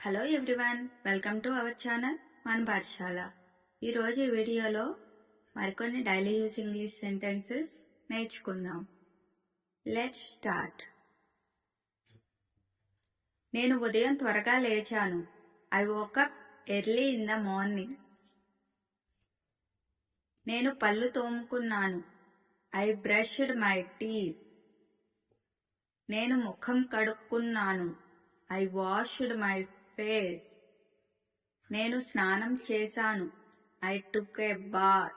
Hello everyone, welcome to our channel Mana Pathashala. ఈరోజు ఈ వీడియోలో మరికొన్ని డైలీ యూజ్ ఇంగ్లీష్ సెంటెన్సెస్ నేర్చుకుందాం. Let's start. నేను ఉదయం త్వరగా లేచాను. I woke up early in the morning. నేను పళ్ళు తోముకున్నాను. I brushed my teeth. నేను ముఖం కడుక్కున్నాను. I washed my face. నేను స్నానం చేశాను. I took a bath.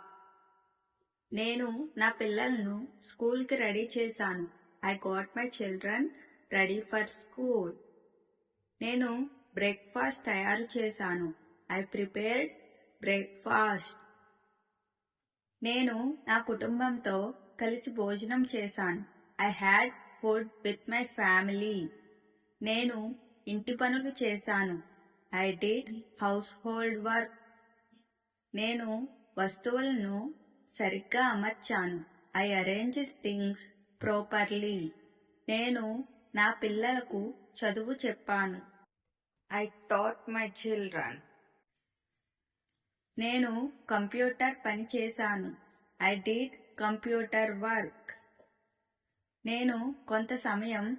నేను నా పిల్లలను స్కూల్కి రెడీ చేశాను. I got my children ready for school. నేను బ్రేక్ఫాస్ట్ తయారు చేశాను. I prepared breakfast. నేను నా కుటుంబంతో కలిసి భోజనం చేశాను. I had food with my family. నేను ఇంటి పనులు చేశాను. I did house hold work. నేను వస్తువులను సరిగ్గా అమర్చాను. I arranged things properly. నేను నా పిల్లలకు చదువు చెప్పాను. I taught my children. నేను కంప్యూటర్ పని చేశాను. I did computer work. నేను కొంత సమయం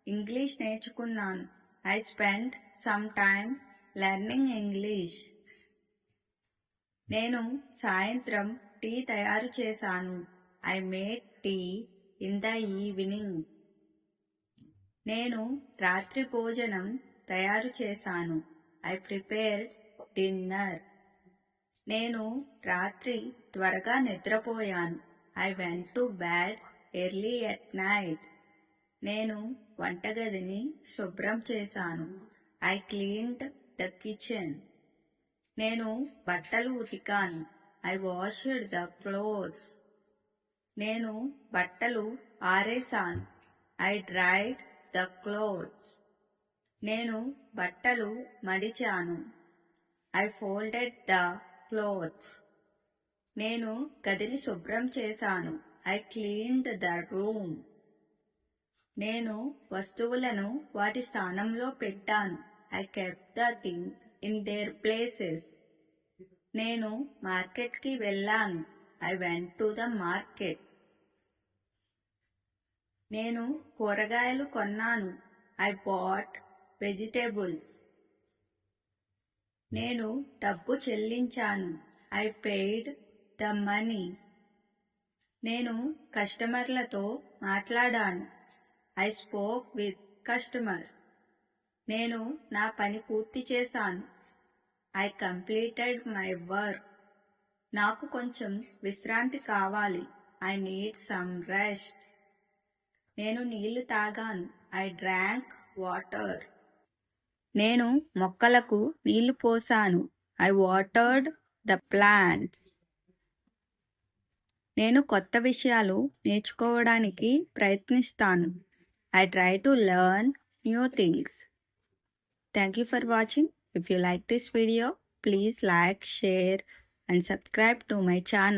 ఇంగ్లీష్ నేర్చుకున్నాను. I spend some time learning English. నేను సాయంత్రం టీ తయారు చేశాను. I made tea in the evening. నేను రాత్రి భోజనం తయారు చేశాను. I prepared dinner. నేను రాత్రి త్వరగా నిద్రపోయాను. I went to bed early at night. నేను వంటగదిని శుభ్రం చేశాను. I cleaned the kitchen. నేను బట్టలు ఉతికాను. I washed the clothes. నేను బట్టలు ఆరేసాను. I dried the clothes. నేను బట్టలు మడిచాను. I folded the clothes. నేను గదిని శుభ్రం చేశాను. I cleaned the room. నేను వస్తువులను వాటి స్థానంలో పెట్టాను. I kept the things in their places. నేను మార్కెట్కి వెళ్ళాను. I went to the market. నేను కూరగాయలు కొన్నాను. I bought vegetables. నేను డబ్బు చెల్లించాను. I paid the money. నేను కస్టమర్లతో మాట్లాడాను. I spoke with customers. నేను నా పని పూర్తి చేశాను. I completed my work. నాకు కొంచెం విశ్రాంతి కావాలి. I need some rest. నేను నీళ్లు తాగాను. I drank water. నేను మొక్కలకు నీళ్లు పోసాను. I watered the plants. నేను కొత్త విషయాలు నేర్చుకోవడానికి ప్రయత్నిస్తాను. I try to learn new things. Thank you for watching. If you like this video, please like, share and subscribe to my channel.